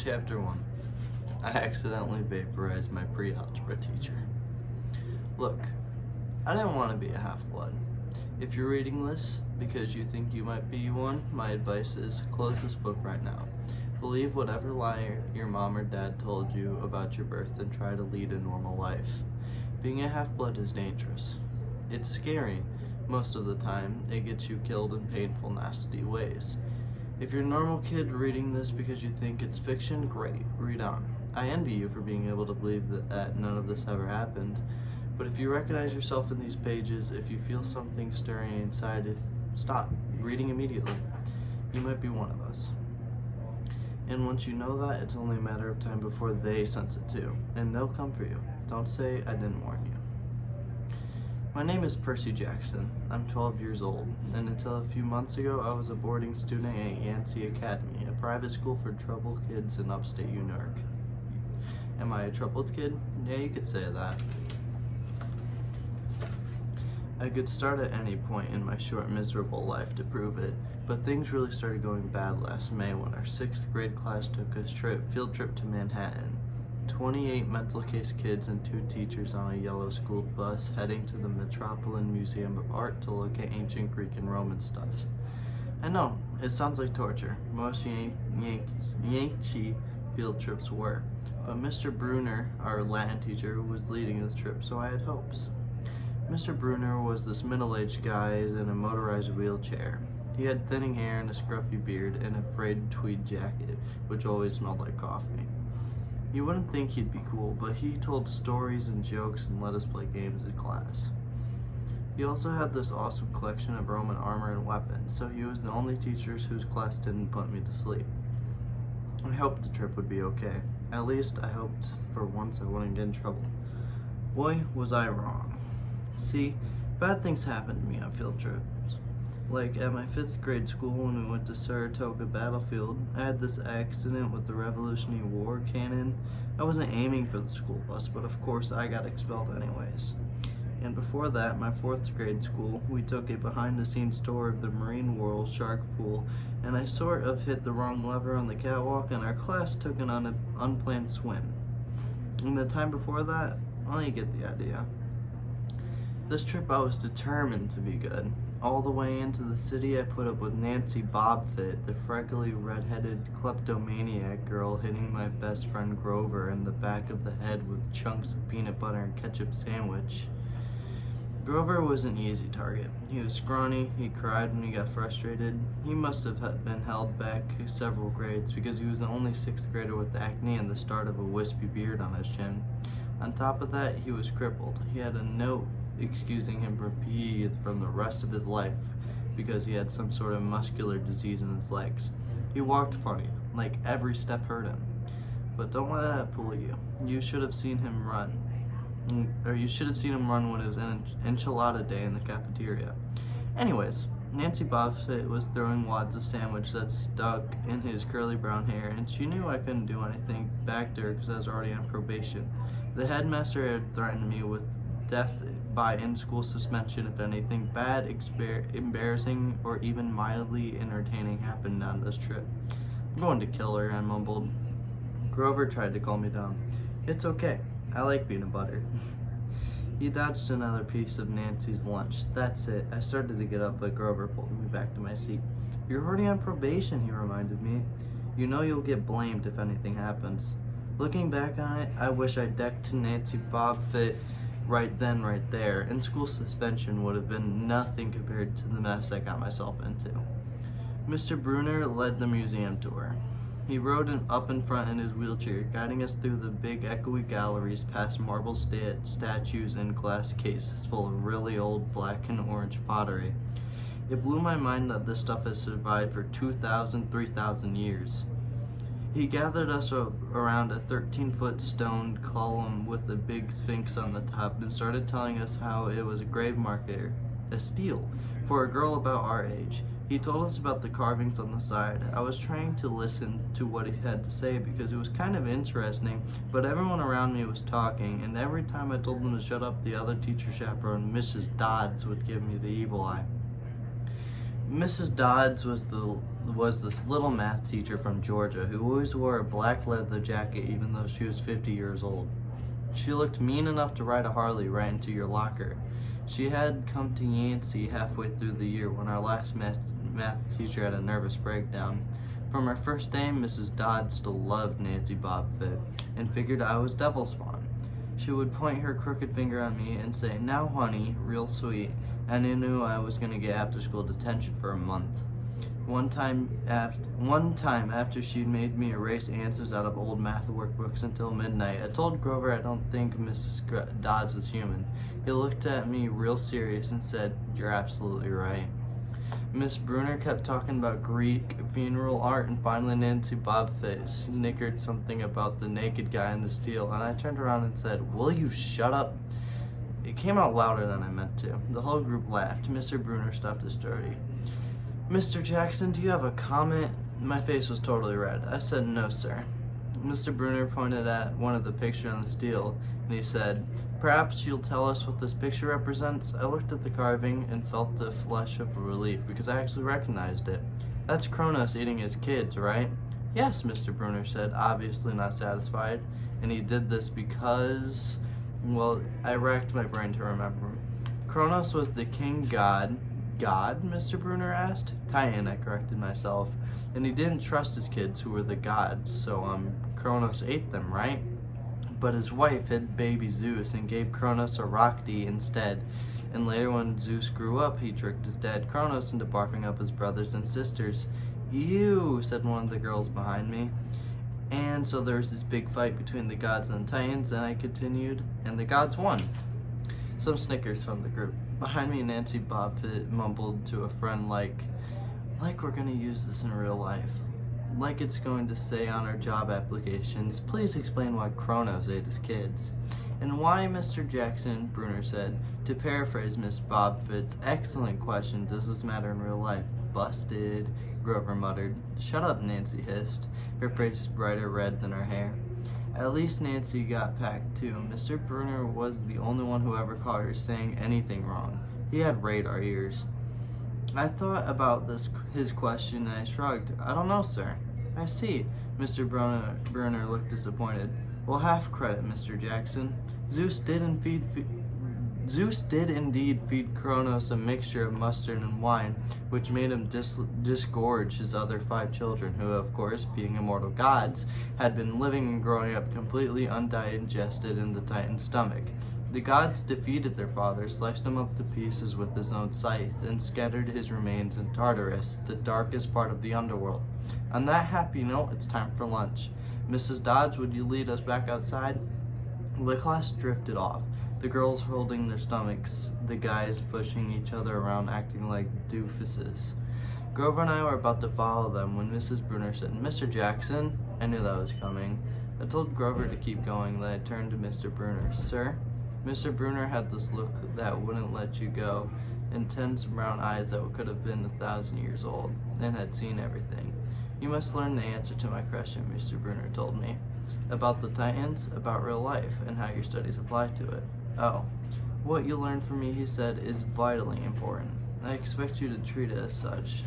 Chapter 1. I accidentally vaporized my pre-algebra teacher. Look, I didn't want to be a half-blood. If you're reading this because you think you might be one, my advice is close this book right now. Believe whatever lie your mom or dad told you about your birth and try to lead a normal life. Being a half-blood is dangerous. It's scary. Most of the time, it gets you killed in painful, nasty ways. If you're a normal kid reading this because you think it's fiction, great, read on. I envy you for being able to believe that none of this ever happened. But if you recognize yourself in these pages, if you feel something stirring inside, stop reading immediately. You might be one of us. And once you know that, it's only a matter of time before they sense it too, and they'll come for you. Don't say I didn't warn you. My name is Percy Jackson. I'm 12 years old, and until a few months ago, I was a boarding student at Yancey Academy, a private school for troubled kids in upstate New York. Am I a troubled kid? Yeah, you could say that. I could start at any point in my short, miserable life to prove it, but things really started going bad last May when our 6th grade class took a field trip to Manhattan. 28 mental case kids and 2 teachers on a yellow school bus heading to the Metropolitan Museum of Art to look at ancient Greek and Roman stuff. I know, it sounds like torture. Most Yankee field trips were, but Mr. Bruner, our Latin teacher, was leading the trip, so I had hopes. Mr. Bruner was this middle-aged guy in a motorized wheelchair. He had thinning hair and a scruffy beard and a frayed tweed jacket, which always smelled like coffee. You wouldn't think he'd be cool, but he told stories and jokes and let us play games in class. He also had this awesome collection of Roman armor and weapons, so he was the only teacher whose class didn't put me to sleep. I hoped the trip would be okay. At least I hoped for once I wouldn't get in trouble. Boy, was I wrong. See, bad things happen to me on field trips. Like at my 5th grade school when we went to Saratoga Battlefield, I had this accident with the Revolutionary War cannon. I wasn't aiming for the school bus, but of course I got expelled anyways. And before that, my 4th grade school, we took a behind-the-scenes tour of the Marine World shark pool, and I sort of hit the wrong lever on the catwalk, and our class took an unplanned swim. And the time before that, well, you get the idea. This trip I was determined to be good. All the way into the city, I put up with Nancy Bobfit, the freckly, red-headed kleptomaniac girl hitting my best friend Grover in the back of the head with chunks of peanut butter and ketchup sandwich. Grover was an easy target. He was scrawny, he cried when he got frustrated. He must have been held back several grades because he was the only 6th grader with acne and the start of a wispy beard on his chin. On top of that, he was crippled. He had a note excusing him from PE from the rest of his life because he had some sort of muscular disease in his legs. He walked funny, like every step hurt him. But don't let that fool you. You should have seen him run. You should have seen him run when it was an enchilada day in the cafeteria. Anyways, Nancy Bobfit was throwing wads of sandwich that stuck in his curly brown hair, and she knew I couldn't do anything back to her because I was already on probation. The headmaster had threatened me with death by in-school suspension if anything bad, embarrassing, or even mildly entertaining happened on this trip. I'm going to kill her, I mumbled. Grover tried to calm me down. It's okay. I like peanut butter. He dodged another piece of Nancy's lunch. That's it. I started to get up, but Grover pulled me back to my seat. You're already on probation, he reminded me. You know you'll get blamed if anything happens. Looking back on it, I wish I decked Nancy Bobfit right then, right there. In-school suspension would have been nothing compared to the mess I got myself into. Mr. Bruner led the museum tour. He rode up in front in his wheelchair, guiding us through the big echoey galleries past marble statues and glass cases full of really old black and orange pottery. It blew my mind that this stuff has survived for 2,000, 3,000 years. He gathered us around a 13-foot stone column with a big sphinx on the top and started telling us how it was a grave marker, a steal, for a girl about our age. He told us about the carvings on the side. I was trying to listen to what he had to say because it was kind of interesting, but everyone around me was talking, and every time I told them to shut up, the other teacher chaperone, Mrs. Dodds, would give me the evil eye. Mrs. Dodds was the was this little math teacher from Georgia who always wore a black leather jacket even though she was 50 years old. She looked mean enough to ride a Harley right into your locker. She had come to Yancey halfway through the year when our last math teacher had a nervous breakdown. From our first day, Mrs. Dodds still loved Nancy Bobfit and figured I was devil spawn. She would point her crooked finger at me and say, "Now, honey," real sweet, and I knew I was going to get after-school detention for a month. One time after she'd made me erase answers out of old math workbooks until midnight, I told Grover I don't think Mrs. Dodds was human. He looked at me real serious and said, "You're absolutely right." Miss Bruner kept talking about Greek funeral art, and finally Nancy Bobfit snickered something about the naked guy in the steel, and I turned around and said, "Will you shut up?" It came out louder than I meant to. The whole group laughed. Mr. Bruner stopped his story. "Mr. Jackson, do you have a comment?" My face was totally red. I said, "No, sir." Mr. Bruner pointed at one of the pictures on the steel, and he said, "Perhaps you'll tell us what this picture represents?" I looked at the carving and felt a flush of relief because I actually recognized it. "That's Kronos eating his kids, right?" "Yes," Mr. Bruner said, obviously not satisfied. "And he did this because..." Well, I racked my brain to remember. "Kronos was the king god." "God?" Mr. Bruner asked. "Titan," I corrected myself. "And he didn't trust his kids, who were the gods, so Kronos ate them, right?" But his wife hid baby Zeus and gave Kronos a Rockdy instead. And later when Zeus grew up, he tricked his dad Kronos into barfing up his brothers and sisters. "Ew," said one of the girls behind me. "And so there was this big fight between the gods and the Titans," and I continued, "and the gods won." Some snickers from the group. Behind me, Nancy Bobfit mumbled to a friend like we're gonna use this in real life. Like it's going to say on our job applications, "Please explain why Kronos ate his kids." "And why, Mr. Jackson," Bruner said, "to paraphrase Miss Bobfit's excellent question, does this matter in real life?" "Busted," Grover muttered. "Shut up," Nancy hissed, her face brighter red than her hair. At least Nancy got packed too. Mr. Bruner was the only one who ever caught her saying anything wrong. He had radar ears. I thought about his question and I shrugged. "I don't know, sir." "I see." Mr. Bruner looked disappointed. "Well, half credit, Mr. Jackson. Zeus did indeed feed Kronos a mixture of mustard and wine, which made him disgorge his other 5 children, who, of course, being immortal gods, had been living and growing up completely undigested in the Titan's stomach. The gods defeated their father, sliced him up to pieces with his own scythe, and scattered his remains in Tartarus, the darkest part of the underworld. On that happy note, it's time for lunch. Mrs. Dodds, would you lead us back outside?" The class drifted off, the girls holding their stomachs, the guys pushing each other around, acting like doofuses. Grover and I were about to follow them when Mrs. Bruner said, "Mr. Jackson." I knew that was coming. I told Grover to keep going, then I turned to Mr. Bruner. "Sir?" Mr. Bruner had this look that wouldn't let you go, intense brown eyes that could have been 1,000 years old, and had seen everything. "You must learn the answer to my question," Mr. Bruner told me. "About the Titans, about real life, and how your studies apply to it." "Oh. What you learned from me," he said, "is vitally important. I expect you to treat it as such."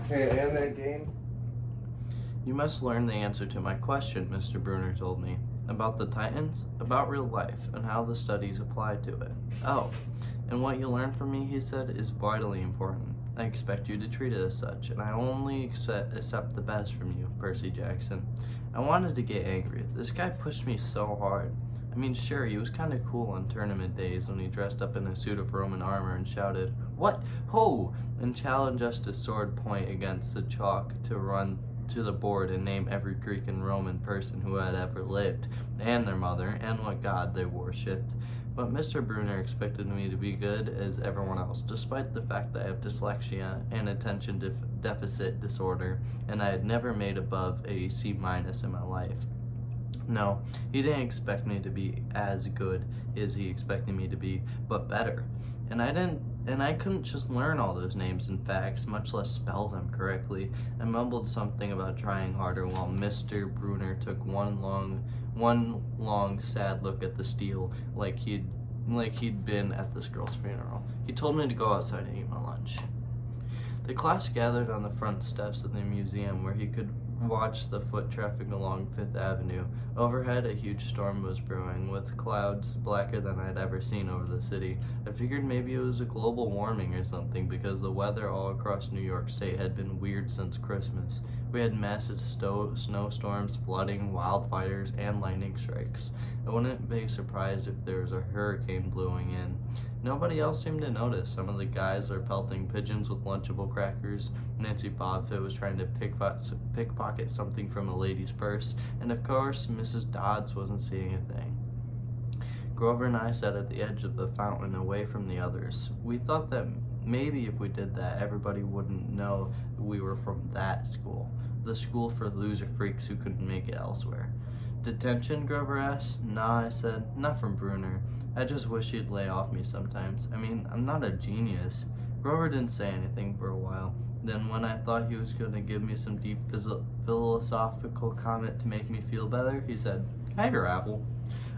Hey, and that game? "You must learn the answer to my question," Mr. Bruner told me. "About the Titans, about real life, and how the studies apply to it." "Oh. And what you learned from me," he said, "is vitally important. I expect you to treat it as such, and I only accept the best from you, Percy Jackson." I wanted to get angry. This guy pushed me so hard. I mean, sure, he was kind of cool on tournament days when he dressed up in a suit of Roman armor and shouted, "What? Ho!" and challenged us to sword point against the chalk to run to the board and name every Greek and Roman person who had ever lived, and their mother, and what god they worshipped. But Mr. Bruner expected me to be good as everyone else, despite the fact that I have dyslexia and attention deficit disorder, and I had never made above a C- in my life. No, he didn't expect me to be as good as he expected me to be, but better. And I couldn't just learn all those names and facts, much less spell them correctly. I mumbled something about trying harder while Mr. Bruner took one long sad look at the steel, like he'd been at this girl's funeral. He told me to go outside and eat my lunch. The class gathered on the front steps of the museum where he could watch the foot traffic along Fifth Avenue. Overhead, a huge storm was brewing, with clouds blacker than I'd ever seen over the city. I figured maybe it was a global warming or something, because the weather all across New York State had been weird since Christmas. We had massive snowstorms, flooding, wildfires, and lightning strikes. I wouldn't be surprised if there was a hurricane blowing in. Nobody else seemed to notice. Some of the guys were pelting pigeons with Lunchable crackers. Nancy Bobfit was trying to pickpocket something from a lady's purse. And of course, Mrs. Dodds wasn't seeing a thing. Grover and I sat at the edge of the fountain away from the others. We thought that maybe if we did that, everybody wouldn't know we were from that school. The school for loser freaks who couldn't make it elsewhere. Detention, Grover asked. Nah, I said, not from Bruner. I just wish he'd lay off me sometimes. I mean, I'm not a genius. Grover didn't say anything for a while. Then when I thought he was going to give me some deep philosophical comment to make me feel better, he said, have your apple.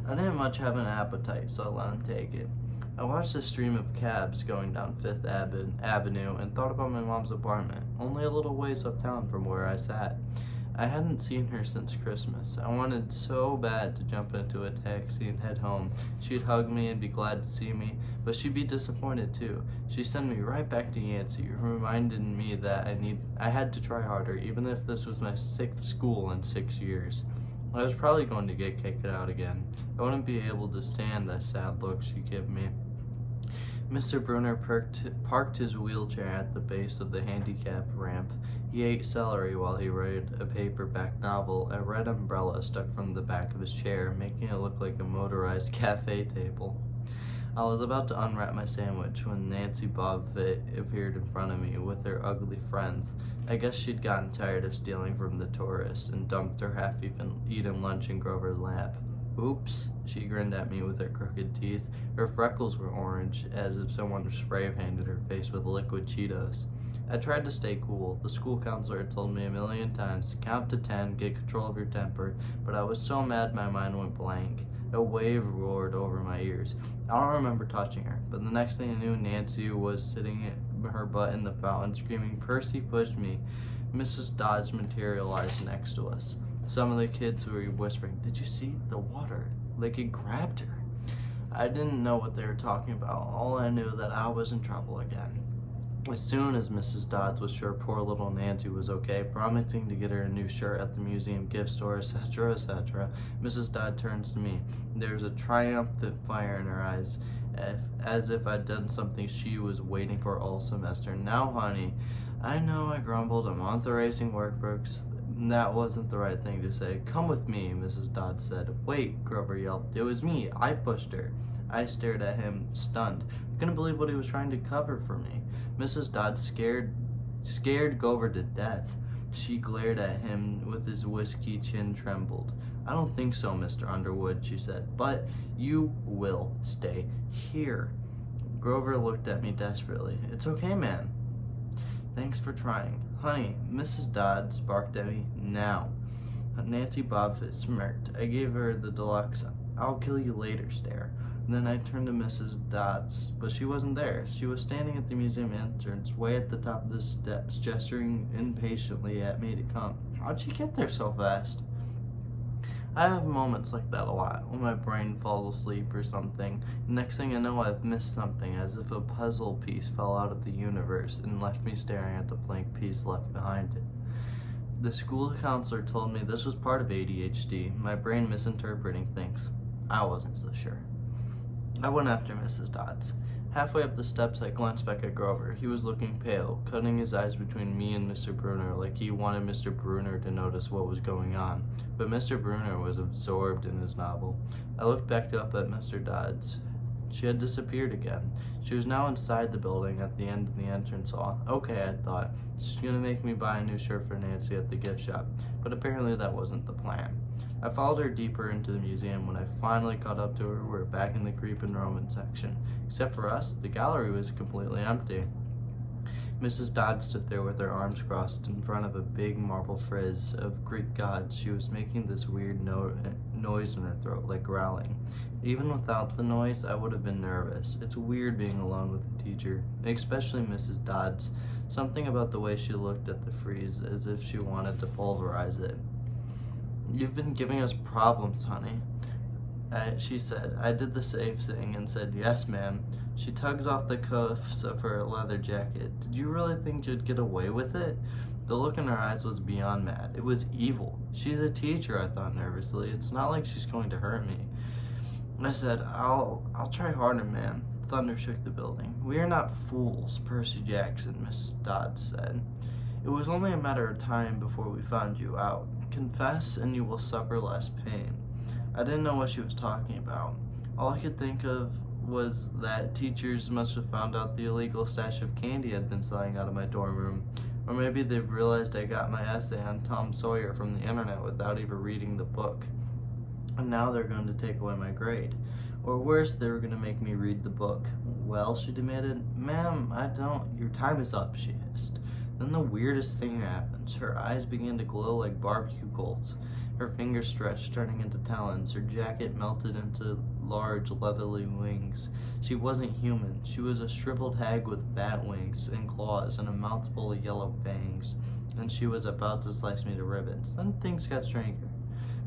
I didn't much have an appetite, so I let him take it. I watched the stream of cabs going down Fifth Avenue and thought about my mom's apartment, only a little ways uptown from where I sat. I hadn't seen her since Christmas. I wanted so bad to jump into a taxi and head home. She'd hug me and be glad to see me, but she'd be disappointed too. She'd send me right back to Yancey, reminding me that I had to try harder, even if this was my 6th school in 6 years. I was probably going to get kicked out again. I wouldn't be able to stand the sad look she'd give me. Mr. Bruner parked his wheelchair at the base of the handicap ramp. He ate celery while he read a paperback novel. A red umbrella stuck from the back of his chair, making it look like a motorized cafe table. I was about to unwrap my sandwich when Nancy Bobfit appeared in front of me with her ugly friends. I guess she'd gotten tired of stealing from the tourists and dumped her half-eaten lunch in Grover's lap. Oops, she grinned at me with her crooked teeth. Her freckles were orange, as if someone spray-painted her face with liquid Cheetos. I tried to stay cool. The school counselor had told me a million times, count to 10, get control of your temper, but I was so mad my mind went blank. A wave roared over my ears. I don't remember touching her, but the next thing I knew, Nancy was sitting her butt in the fountain, screaming, Percy pushed me. Mrs. Dodds materialized next to us. Some of the kids were whispering, did you see the water? Like it grabbed her. I didn't know what they were talking about. All I knew that I was in trouble again. As soon as Mrs. Dodds was sure poor little Nancy was okay, promising to get her a new shirt at the museum gift store, etc., etc., Mrs. Dodd turns to me. There was a triumphant fire in her eyes, as if I'd done something she was waiting for all semester. Now, honey, I know I grumbled. I'm erasing workbooks. That wasn't the right thing to say. Come with me, Mrs. Dodd said. Wait, Grover yelped. It was me. I pushed her. I stared at him, stunned. I couldn't believe what he was trying to cover for me. Mrs. Dodd scared Grover to death. She glared at him with his whiskey chin trembled. I don't think so, Mr. Underwood, she said, but you will stay here. Grover looked at me desperately. It's okay, man. Thanks for trying. Honey, Mrs. Dodds barked at me. Now. Nancy Bobfit smirked. I gave her the deluxe I'll kill you later stare. Then I turned to Mrs. Dodds, but she wasn't there. She was standing at the museum entrance, way at the top of the steps, gesturing impatiently at me to come. How'd she get there so fast? I have moments like that a lot, when my brain falls asleep or something. Next thing I know, I've missed something, as if a puzzle piece fell out of the universe and left me staring at the blank piece left behind it. The school counselor told me this was part of ADHD, my brain misinterpreting things. I wasn't so sure. I went after Mrs. Dodds. Halfway up the steps, I glanced back at Grover. He was looking pale, cutting his eyes between me and Mr. Bruner like he wanted Mr. Bruner to notice what was going on. But Mr. Bruner was absorbed in his novel. I looked back up at Mr. Dodds. She had disappeared again. She was now inside the building at the end of the entrance hall. Okay, I thought. She's gonna make me buy a new shirt for Nancy at the gift shop. But apparently that wasn't the plan. I followed her deeper into the museum. When I finally caught up to her, we were back in the Greek and Roman section. Except for us, the gallery was completely empty. Mrs. Dodd stood there with her arms crossed in front of a big marble frieze of Greek gods. She was making this weird noise in her throat, like growling. Even without the noise, I would have been nervous. It's weird being alone with a teacher, especially Mrs. Dodds. Something about the way she looked at the freeze as if she wanted to pulverize it. "You've been giving us problems, honey," she said. I did the safe thing and said, "Yes, ma'am." She tugs off the cuffs of her leather jacket. "Did you really think you'd get away with it?" The look in her eyes was beyond mad. It was evil. "She's a teacher," I thought nervously. "It's not like she's going to hurt me." I said, I'll try harder, ma'am." Thunder shook the building. "We are not fools, Percy Jackson," Mrs. Dodds said. "It was only a matter of time before we found you out. Confess and you will suffer less pain." I didn't know what she was talking about. All I could think of was that teachers must have found out the illegal stash of candy I'd been selling out of my dorm room. Or maybe they've realized I got my essay on Tom Sawyer from the internet without even reading the book. And now they're going to take away my grade. Or worse, they were going to make me read the book. "Well," she demanded. "Ma'am, I don't." "Your time is up," she hissed. Then the weirdest thing happened. Her eyes began to glow like barbecue coals. Her fingers stretched, turning into talons. Her jacket melted into large, leathery wings. She wasn't human. She was a shriveled hag with bat wings and claws and a mouthful of yellow fangs. And she was about to slice me to ribbons. Then things got stranger.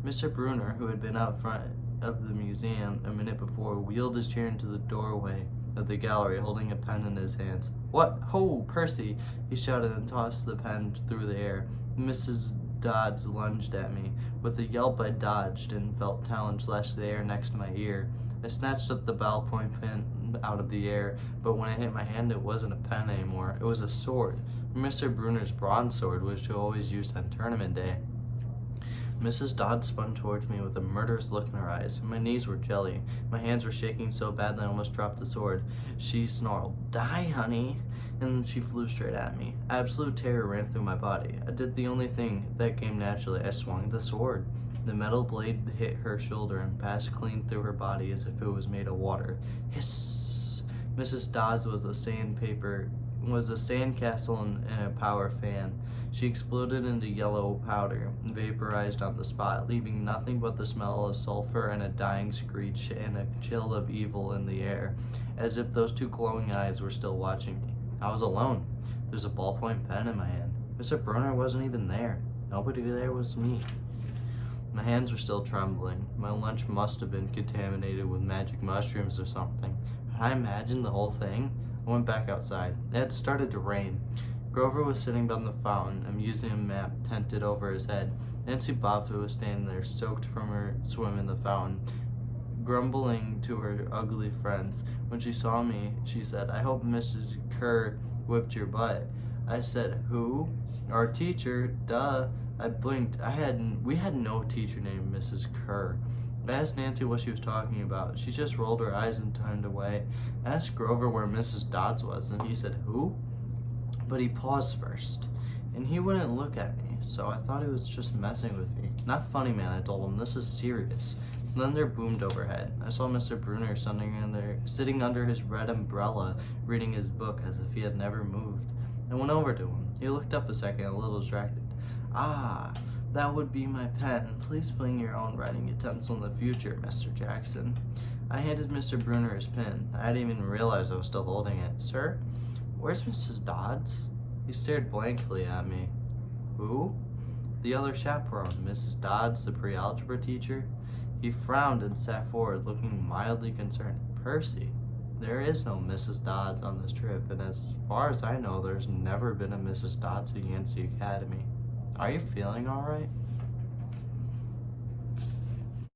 Mr. Bruner, who had been out front of the museum a minute before, wheeled his chair into the doorway of the gallery, holding a pen in his hands. "What? Ho, Percy!" he shouted and tossed the pen through the air. Mrs. Dodds lunged at me. With a yelp, I dodged and felt talons slash the air next to my ear. I snatched up the ballpoint pen out of the air, but when it hit my hand, it wasn't a pen anymore. It was a sword. Mr. Bruner's bronze sword, which he always used on tournament day. Mrs. Dodds spun towards me with a murderous look in her eyes. My knees were jelly. My hands were shaking so bad that I almost dropped the sword. She snarled, "Die, honey," and then she flew straight at me. Absolute terror ran through my body. I did the only thing that came naturally. I swung the sword. The metal blade hit her shoulder and passed clean through her body as if it was made of water. Hiss! Mrs. Dodds was a sandcastle and a power fan. She exploded into yellow powder, vaporized on the spot, leaving nothing but the smell of sulfur and a dying screech and a chill of evil in the air, as if those two glowing eyes were still watching me. I was alone. There's a ballpoint pen in my hand. Mr. Bruner wasn't even there. Nobody there was me. My hands were still trembling. My lunch must have been contaminated with magic mushrooms or something. Had I imagined the whole thing? I went back outside. It had started to rain. Grover was sitting by the fountain, a museum map tented over his head. Nancy Bobbsey was standing there, soaked from her swim in the fountain, grumbling to her ugly friends. When she saw me, she said, "I hope Mrs. Kerr whipped your butt." I said, "Who?" "Our teacher, duh." I blinked. We had no teacher named Mrs. Kerr. I asked Nancy what she was talking about. She just rolled her eyes and turned away. I asked Grover where Mrs. Dodds was, and he said, "Who?" But he paused first, and he wouldn't look at me, so I thought he was just messing with me. "Not funny, man," I told him. "This is serious." Thunder boomed overhead. I saw Mr. Bruner sitting under his red umbrella, reading his book as if he had never moved. I went over to him. He looked up a second, a little distracted. "Ah, that would be my pen. Please bring your own writing utensil in the future, Mr. Jackson." I handed Mr. Bruner his pen. I hadn't even realized I was still holding it. "Sir? Where's Mrs. Dodds?" He stared blankly at me. "Who?" "The other chaperone, Mrs. Dodds, the pre-algebra teacher." He frowned and sat forward, looking mildly concerned. "Percy, there is no Mrs. Dodds on this trip, and as far as I know, there's never been a Mrs. Dodds at Yancey Academy. Are you feeling all right?"